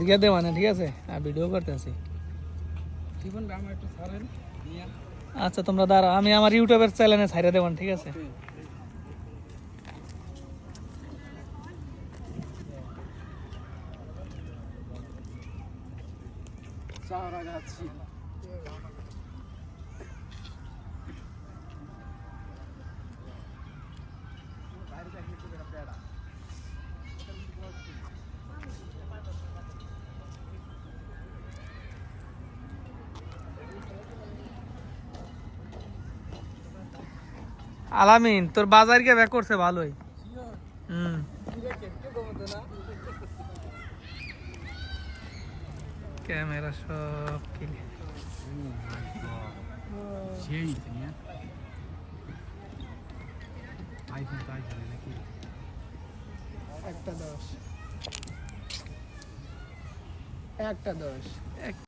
ঠিক আছে মানে ঠিক আছে ভিডিও করতে আছি আচ্ছা তোমরা দাঁড়াও আমি আমার ইউটিউবের চ্যানেলে ছাইড়া দেবেন ঠিক আছে আলামিন তোর বাজার কে ব্যাক করছে ভালোই ক্যামেরা সব ক্লিয়ার একটা 10